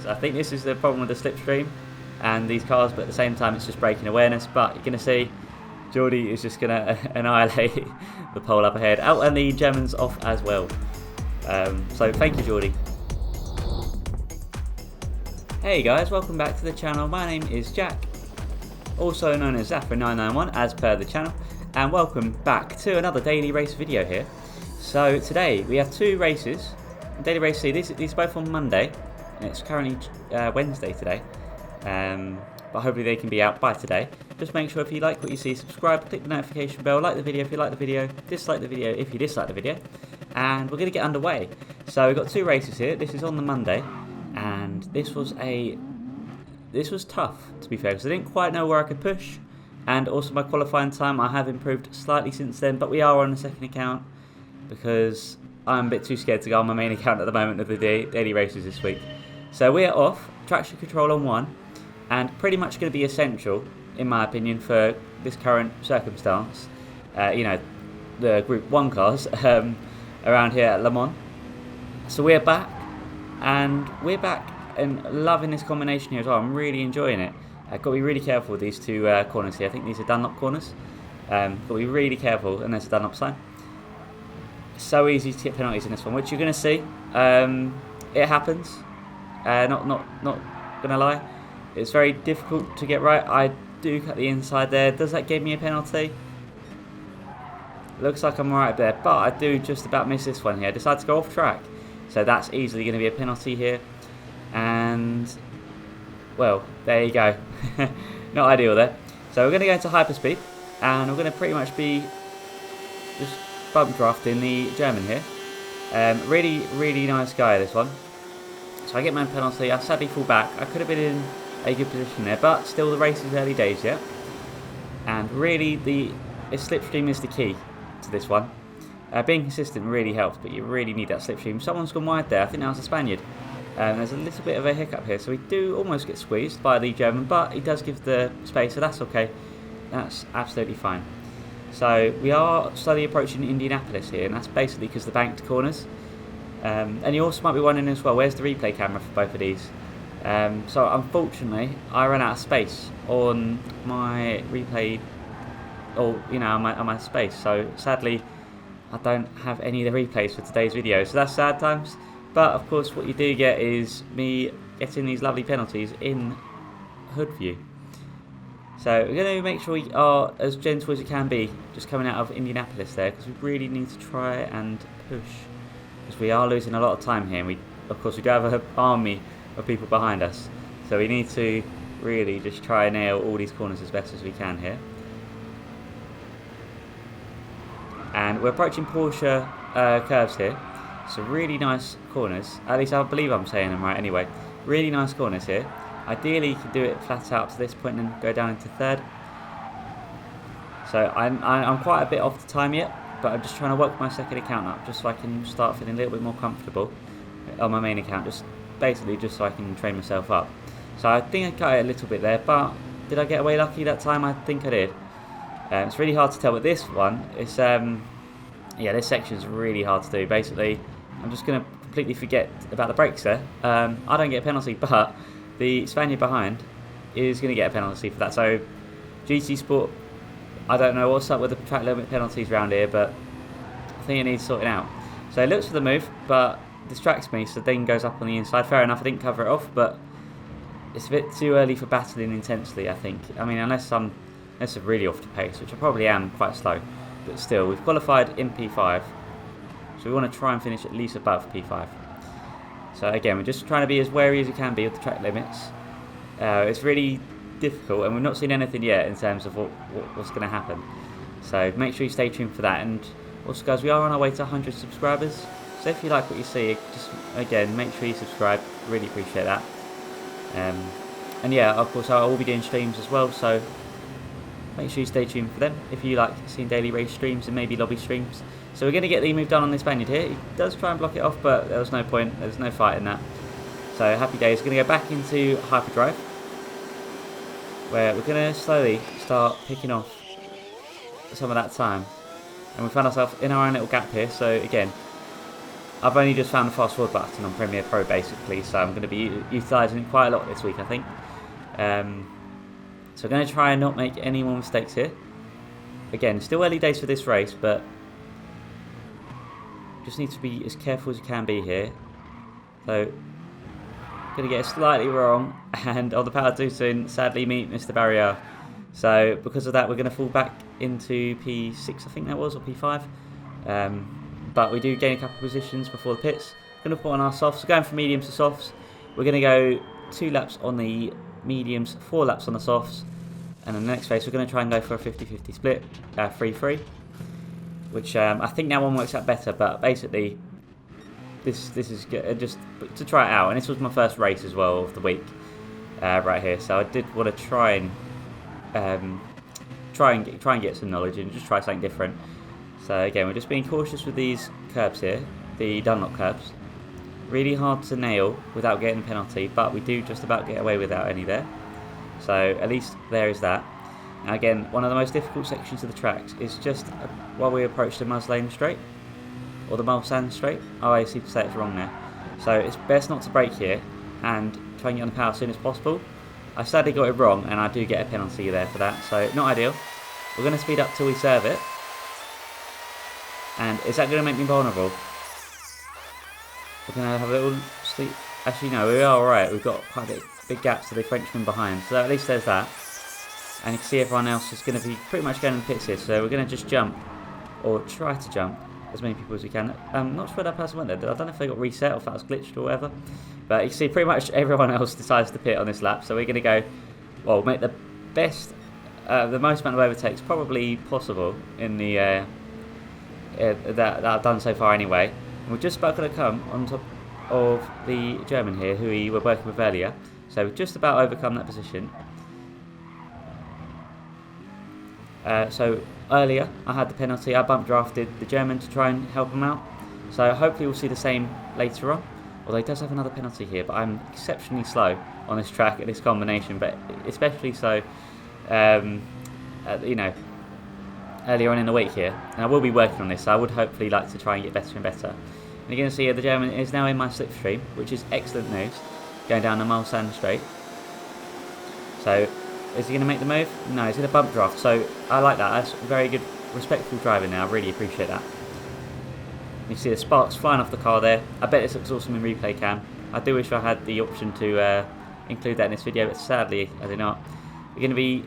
I think this is the problem with the slipstream and these cars, but at the same time it's just braking awareness. But you're going to see Geordie is just going to annihilate the pole up ahead. Oh, and the German's off as well. So thank you, Geordie. Hey guys, welcome back to the channel. My name is Jack, also known as Zafra991 as per the channel, and welcome back to another daily race video here. So today we have two races, daily race C. These are both on Monday, and it's currently Wednesday today, but hopefully they can be out by today. Just make sure if you like what you see, subscribe, click the notification bell, like the video if you like the video, dislike the video if you dislike the video, and we're going to get underway. So we've got two races here. This is on the Monday, and this was tough, to be fair, because I didn't quite know where I could push, and also my qualifying time, I have improved slightly since then, but we are on the second account because I'm a bit too scared to go on my main account at the moment of the daily races this week. So we are off, traction control on 1, and pretty much going to be essential, in my opinion, for this current circumstance. You know, the Group 1 cars around here at Le Mans. So we're back, and loving this combination here as well. I'm really enjoying it. I've got to be really careful with these two corners here. I think these are Dunlop corners. Got to be really careful, and there's a Dunlop sign. It's so easy to get penalties in this one, which you're going to see. It happens. Not gonna lie, it's very difficult to get right. I do cut the inside there. Does that give me a penalty? Looks like I'm right there, but I do just about miss this one here. I decide to go off track, so that's easily going to be a penalty here. And well, there you go. Not ideal there. So we're going to go into hyperspeed, and we're going to pretty much be just bump drafting the German here. Really nice guy, this one. So I get my penalty. I sadly fall back. I could have been in a good position there, but still the race is early days yet. And really, the slipstream is the key to this one. Being consistent really helps, but you really need that slipstream. Someone's gone wide there. I think that was a Spaniard. There's a little bit of a hiccup here, so we do almost get squeezed by the German, but he does give the space, so that's okay. That's absolutely fine. So we are slowly approaching Indianapolis here, and that's basically because the banked corners. And you also might be wondering as well, where's the replay camera for both of these? So unfortunately, I ran out of space on my replay, or you know, on my space. So sadly, I don't have any of the replays for today's video. So that's sad times. But of course, what you do get is me getting these lovely penalties in hood view. So we're going to make sure we are as gentle as we can be, just coming out of Indianapolis there, because we really need to try and push. Because we are losing a lot of time here, and of course we do have an army of people behind us, so we need to really just try and nail all these corners as best as we can here. And we're approaching Porsche curves here, so really nice corners, at least I believe I'm saying them right anyway. Really nice corners here. Ideally you could do it flat out to this point and go down into third. So I'm quite a bit off the time yet, but I'm just trying to work my second account up just so I can start feeling a little bit more comfortable on my main account, just so I can train myself up. So I think I cut it a little bit there, but did I get away lucky that time? I think I did. It's really hard to tell with this one. It's yeah, this section is really hard to do. Basically, I'm just going to completely forget about the brakes there. I don't get a penalty, but the Spaniard behind is going to get a penalty for that. So GT Sport, I don't know what's up with the track limit penalties around here, but I think it needs sorting out. So it looks for the move, but distracts me, so then goes up on the inside. Fair enough, I didn't cover it off, but it's a bit too early for battling intensely, I think. I mean, unless I'm really off the pace, which I probably am quite slow, but still, we've qualified in P5, so we want to try and finish at least above P5. So again, we're just trying to be as wary as we can be with the track limits. It's really difficult, and we've not seen anything yet in terms of what's going to happen. So make sure you stay tuned for that. And also, guys, we are on our way to 100 subscribers. So if you like what you see, just again make sure you subscribe. Really appreciate that. And yeah, of course, I will be doing streams as well. So make sure you stay tuned for them if you like seeing daily race streams and maybe lobby streams. So we're going to get the move done on this Spaniard here. He does try and block it off, but there was no point. There's no fight in that. So happy days. We're going to go back into hyperdrive, where we're going to slowly start picking off some of that time. And we found ourselves in our own little gap here. So again, I've only just found the fast forward button on Premiere Pro basically, so I'm going to be utilising it quite a lot this week, I think. So I'm going to try and not make any more mistakes here. Again, still early days for this race, but just need to be as careful as you can be here. So, going to get it slightly wrong, and on the power too soon, sadly missed the barrier. So because of that, we're going to fall back into P6, I think that was, or P5. But we do gain a couple of positions before the pits. Going to put on our softs. So going from mediums to softs. We're going to go 2 laps on the mediums, 4 laps on the softs. And in the next race, we're going to try and go for a 50-50 split, 3-3. Which I think that one works out better. But basically, this is just to try it out. And this was my first race as well of the week right here. So I did want to try and get some knowledge and just try something different. So again, we're just being cautious with these curbs here, the Dunlop curbs. Really hard to nail without getting a penalty, but we do just about get away without any there. So at least there is that. Now again, one of the most difficult sections of the tracks is just while we approach the Muslane Straight, or the Mulsanne Straight. Oh, I seem to say it's wrong there. So it's best not to brake here and try and get on the power as soon as possible. I sadly got it wrong, and I do get a penalty there for that, so not ideal. We're going to speed up till we serve it. And is that going to make me vulnerable? We're going to have a little sleep. Actually, no, we are alright. We've got quite a big gaps to the Frenchman behind. So at least there's that. And you can see everyone else is going to be pretty much going in the pits here. So we're going to just jump, or try to jump, as many people as we can. I'm not sure where that person went there. I don't know if they got reset or if that was glitched or whatever. But you can see pretty much everyone else decides to pit on this lap. So we're going to go, well, make the best, the most amount of overtakes probably possible in the... that I've done so far anyway. And we're just about going to come on top of the German here, who we were working with earlier. So we've just about overcome that position. So earlier I had the penalty. I bump drafted the German to try and help him out. So hopefully we'll see the same later on. Although he does have another penalty here, but I'm exceptionally slow on this track at this combination, but especially so, you know, earlier on in the week here, and I will be working on this, so I would hopefully like to try and get better and better. And you're going to see here the German is now in my slipstream, which is excellent news, going down the Mulsanne Straight. So, is he going to make the move? No, he's going to bump draft, so I like that. That's very good, respectful driving now. I really appreciate that. You see the sparks flying off the car there. I bet this looks awesome in replay cam. I do wish I had the option to include that in this video, but sadly I do not. We're going to be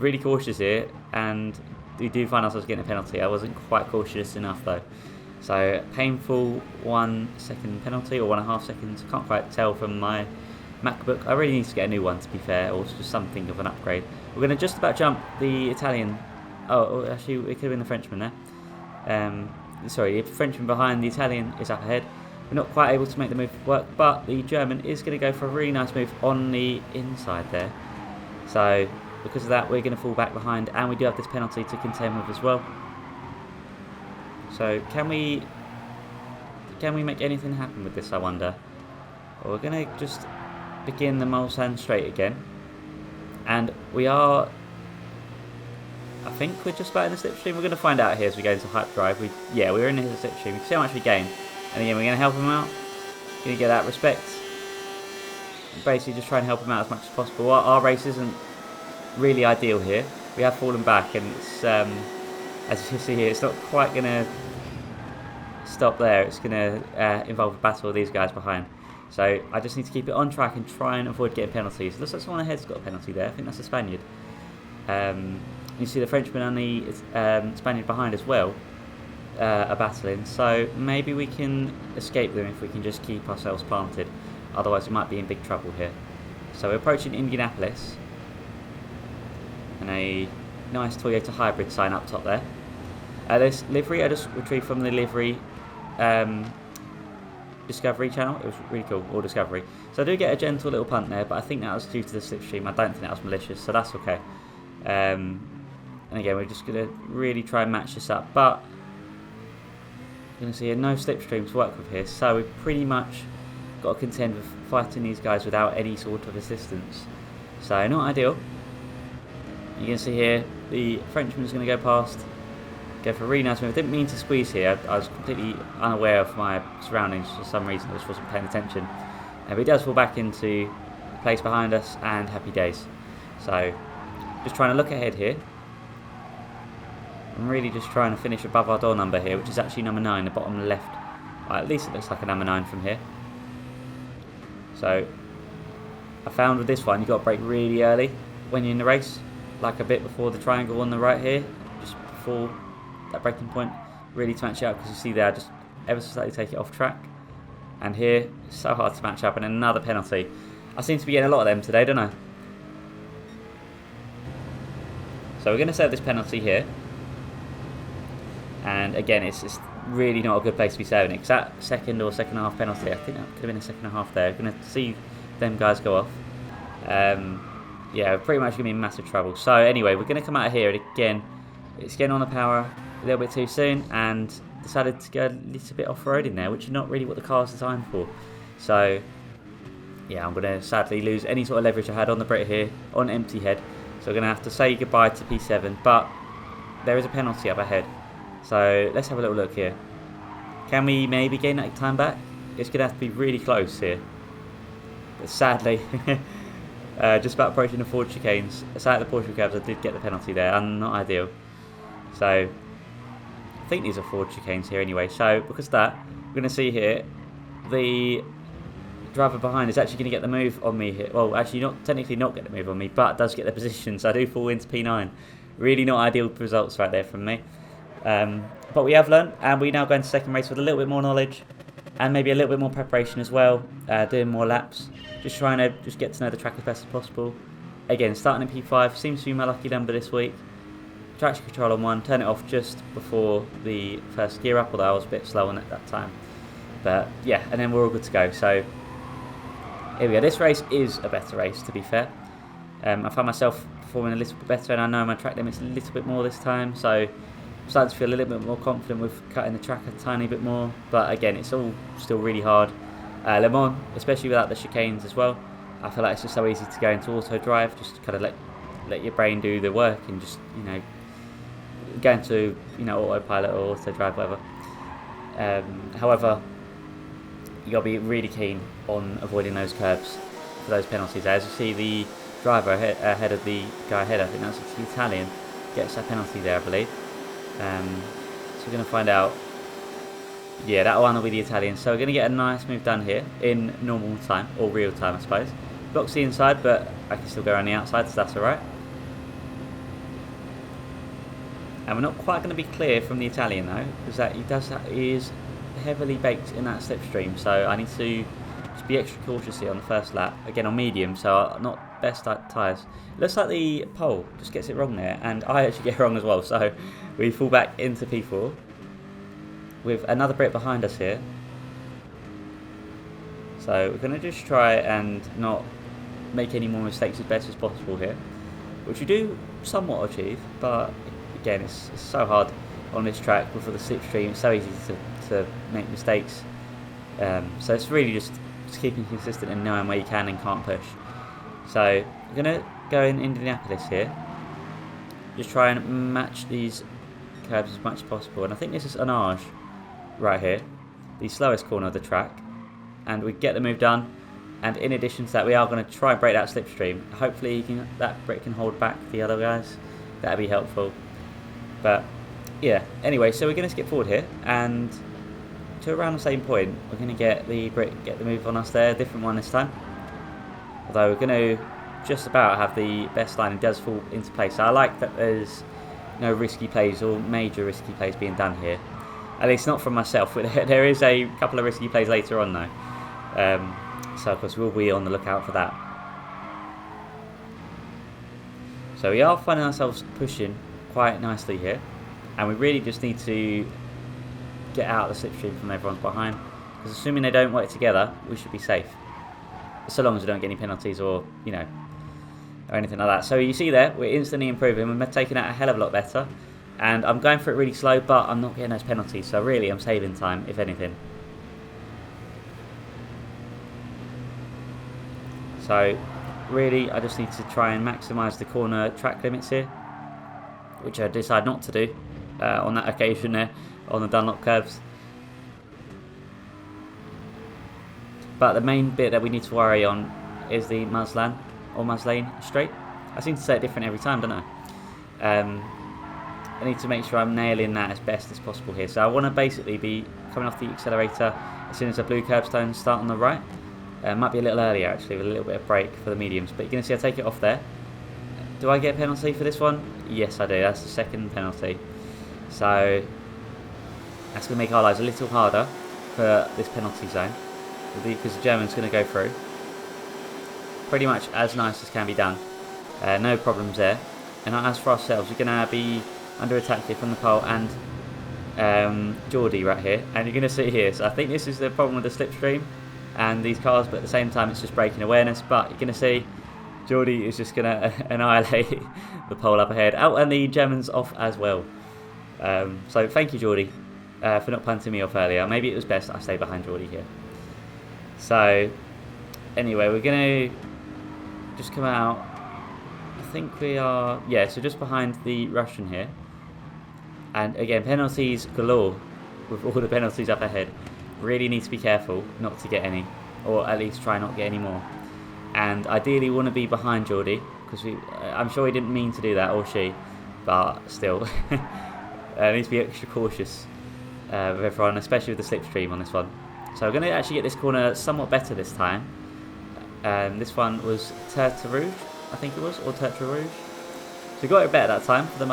really cautious here, and we do find ourselves getting a penalty. I wasn't quite cautious enough though. So painful 1 second penalty, or 1.5 seconds. Can't quite tell from my MacBook. I really need to get a new one, to be fair, or just something of an upgrade. We're going to just about jump the Italian. Oh, actually it could have been the Frenchman there. Sorry, the Frenchman behind, the Italian is up ahead. We're not quite able to make the move work, but the German is going to go for a really nice move on the inside there. So because of that, we're going to fall back behind, and we do have this penalty to contend with as well. So can we make anything happen with this, I wonder? Well, we're going to just begin the Mulsanne Straight again, and we are, I think we're just about in the slipstream. We're going to find out here as we go into hype drive. We're in the slipstream. You can see how much we gain, and again we're going to help him out. Going to get that respect. Basically, just try and help him out as much as possible. Our race isn't really ideal here. We have fallen back, and it's as you can see here, it's not quite going to stop there. It's going to involve a battle with these guys behind. So I just need to keep it on track and try and avoid getting penalties. Looks like someone ahead's got a penalty there. I think that's a Spaniard. You see the Frenchman and the Spaniard behind as well are battling. So maybe we can escape them if we can just keep ourselves planted. Otherwise we might be in big trouble here. So we're approaching Indianapolis. And a nice Toyota hybrid sign up top there. This livery I just retrieved from the livery Discovery channel. It was really cool, or Discovery. So I do get a gentle little punt there, but I think that was due to the slipstream. I don't think that was malicious, so that's okay. And again, we're just going to really try and match this up, but you're going to see no slipstream to work with here, so we've pretty much got to contend with fighting these guys without any sort of assistance. So not ideal. You can see here the Frenchman's going to go past Go for a really nice move. I didn't mean to squeeze here. I was completely unaware of my surroundings for some reason. I just wasn't paying attention. But he does fall back into place behind us, and happy days. So just trying to look ahead here. I'm really just trying to finish above our door number here, which is actually number 9, the bottom left. At least it looks like a number 9 from here. So I found with this one, you've got to brake really early when you're in the race, like a bit before the triangle on the right here, just before that braking point, really to match it up, because you see there, just ever so slightly take it off track. And here, it's so hard to match up, and another penalty. I seem to be getting a lot of them today, don't I? So we're going to serve this penalty here. And again, it's really not a good place to be serving it, because that second or second half penalty, I think that could have been a second and a half there. We're going to see them guys go off. Yeah, pretty much going to be in massive trouble. So anyway, we're going to come out of here, and again, it's getting on the power a little bit too soon, and decided to go a little bit off-roading there, which is not really what the car's designed for. So yeah, I'm going to sadly lose any sort of leverage I had on the Brit here, on empty head. So we're going to have to say goodbye to P7, but there is a penalty up ahead. So let's have a little look here. Can we maybe gain that time back? It's going to have to be really close here. But sadly, just about approaching the Ford chicanes. Aside the Porsche cabs, I did get the penalty there, and not ideal. So I think these are Ford chicanes here anyway. So because of that, we're going to see here the driver behind is actually going to get the move on me here. Well, actually not technically not get the move on me, but does get the position. So I do fall into P9. Really not ideal results right there from me. But we have learned, and we now go into second race with a little bit more knowledge and maybe a little bit more preparation as well, doing more laps, just trying to just get to know the track as best as possible. Again, starting at P5 seems to be my lucky number this week. Traction control on 1, turn it off just before the first gear up, although I was a bit slow on it that time. But yeah, and then we're all good to go. So here we go. This race is a better race, to be fair. I found myself performing a little bit better, and I know my track limits a little bit more this time, so I'm starting to feel a little bit more confident with cutting the track a tiny bit more. But again, it's all still really hard. Le Mans, especially without the chicanes as well, I feel like it's just so easy to go into auto drive, just kind of let your brain do the work and just, you know, go into, you know, autopilot or auto drive, whatever. However, you gotta be really keen on avoiding those curbs for those penalties. As you see, the driver ahead of the guy ahead, I think that's the Italian, gets a penalty there, I believe. So we're going to find out. Yeah, that one will be the Italian. So we're going to get a nice move done here in normal time, or real time I suppose. Blocks the inside, but I can still go around the outside, so that's alright. And we're not quite going to be clear from the Italian though, because he is heavily baked in that slipstream, so I need to just be extra cautious here on the first lap. Again on medium, so not best tyres. Looks like the pole just gets it wrong there, and I actually get it wrong as well, so we fall back into P4 with another Brit behind us here. So we're going to just try and not make any more mistakes as best as possible here, which we do somewhat achieve, but again it's so hard on this track with the slipstream. It's so easy to make mistakes, so it's really just keeping consistent and knowing where you can and can't push. So we're going to go in Indianapolis here, just try and match these curbs as much as possible, and I think this is Anage right here, the slowest corner of the track, and we get the move done. And in addition to that, we are going to try and break that slipstream. Hopefully that Brit can hold back the other guys. That'd be helpful. But yeah, anyway, so we're going to skip forward here, and to around the same point, we're going to get the Brit get the move on us there, a different one this time. Although we're going to just about have the best line, and does fall into place. So I like that there's no risky plays or major risky plays being done here. At least not from myself. There is a couple of risky plays later on though. So of course we'll be on the lookout for that. So we are finding ourselves pushing quite nicely here, and we really just need to get out of the slipstream from everyone's behind, because assuming they don't work together, we should be safe, so long as we don't get any penalties or, you know, or anything like that. So you see there, we're instantly improving. We're taking out a hell of a lot better, and I'm going for it really slow, but I'm not getting those penalties, so really I'm saving time, if anything. So really I just need to try and maximise the corner track limits here, which I decide not to do, on that occasion there, on the Dunlop curves. But the main bit that we need to worry on is the Muslane straight. I seem to say it different every time, don't I? I need to make sure I'm nailing that as best as possible here. So I want to basically be coming off the accelerator as soon as the blue curbstones start on the right. Might be a little earlier actually, with a little bit of brake for the mediums. But you're going to see I take it off there. Do I get a penalty for this one? Yes, I do. That's the second penalty. So that's going to make our lives a little harder for this penalty zone, because the German's going to go through. Pretty much as nice as can be done. No problems there. And as for ourselves, we're going to be under attack here from the pole and Geordie right here. And you're going to see here, so I think this is the problem with the slipstream and these cars, but at the same time it's just braking awareness. But you're going to see Geordie is just going to annihilate the pole up ahead. Oh, and the German's off as well. So thank you, Geordie, for not punting me off earlier. Maybe it was best that I stay behind Geordie here. So anyway, we're going to just come out. I think we are, yeah, so just behind the Russian here. And again, penalties galore with all the penalties up ahead. Really need to be careful not to get any, or at least try not to get any more. And ideally want to be behind Geordie, because I'm sure he didn't mean to do that, or she, but still. Needs to be extra cautious with everyone, especially with the slipstream on this one. So we're going to actually get this corner somewhat better this time. This one was Tertre Rouge, I think it was, or Tertre Rouge. So we got it better that time for the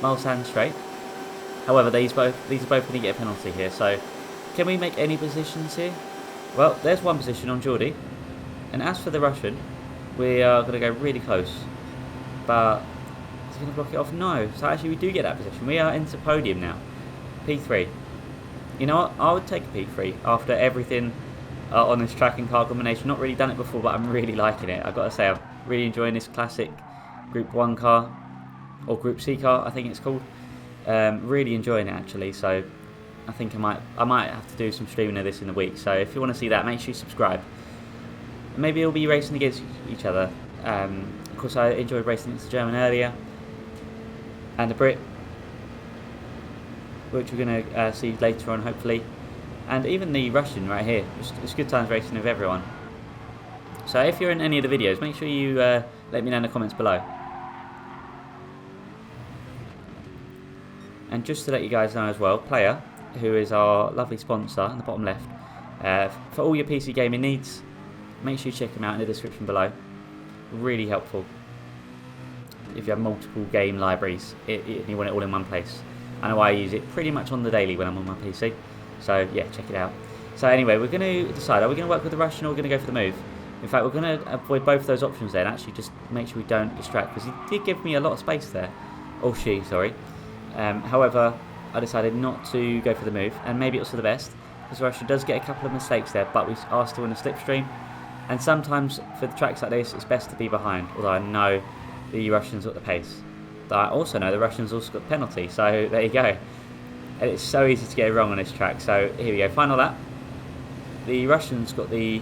Muslane straight. However, these are both going to get a penalty here. So can we make any positions here? Well, there's one position on Geordie. And as for the Russian, we are going to go really close. But is he going to block it off? No. So actually we do get that position. We are into podium now. P3. You know what? I would take a P3 after everything on this track and car combination. Not really done it before, but I'm really liking it. I've got to say, I'm really enjoying this classic Group 1 car, or Group C car, I think it's called. Really enjoying it actually. So I think I might have to do some streaming of this in the week. So if you want to see that, make sure you subscribe. Maybe we'll be racing against each other. Of course, I enjoyed racing against the German earlier, and the Brit, which we're going to see later on, hopefully. And even the Russian right here. It's good times racing with everyone. So if you're in any of the videos, make sure you let me know in the comments below. And just to let you guys know as well, Player, who is our lovely sponsor in the bottom left, for all your PC gaming needs, make sure you check him out in the description below. Really helpful if you have multiple game libraries and you want it all in one place. I know I use it pretty much on the daily when I'm on my PC. So yeah, check it out. So anyway, we're going to decide, are we going to work with the Russian or we're going to go for the move? In fact, we're going to avoid both of those options there and actually just make sure we don't distract, because he did give me a lot of space there. Or she, sorry. However, I decided not to go for the move, and maybe it was for the best, because Russia does get a couple of mistakes there, but we are still in a slipstream. And sometimes for the tracks like this, it's best to be behind, although I know the Russians got the pace. But I also know the Russians also got the penalty, so there you go. And it's so easy to get it wrong on this track. So here we go, final lap. The Russians got the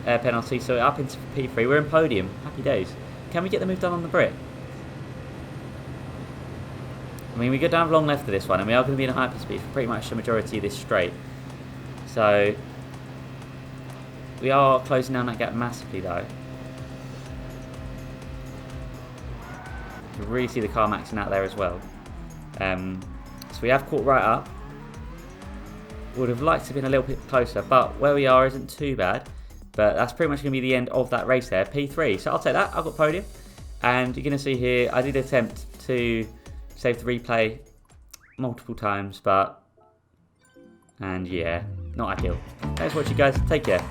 penalty, so up into P3. We're in podium, happy days. Can we get the move done on the Brit? I mean, we go down long left of this one, and we are going to be in a hyperspeed for pretty much the majority of this straight. So we are closing down that gap massively though. You can really see the car maxing out there as well. So we have caught right up. Would have liked to have been a little bit closer, but where we are isn't too bad. But that's pretty much going to be the end of that race there, P3. So I'll take that, I've got podium. And you're going to see here, I did attempt to save the replay multiple times, and yeah, not ideal. Thanks for watching guys, take care.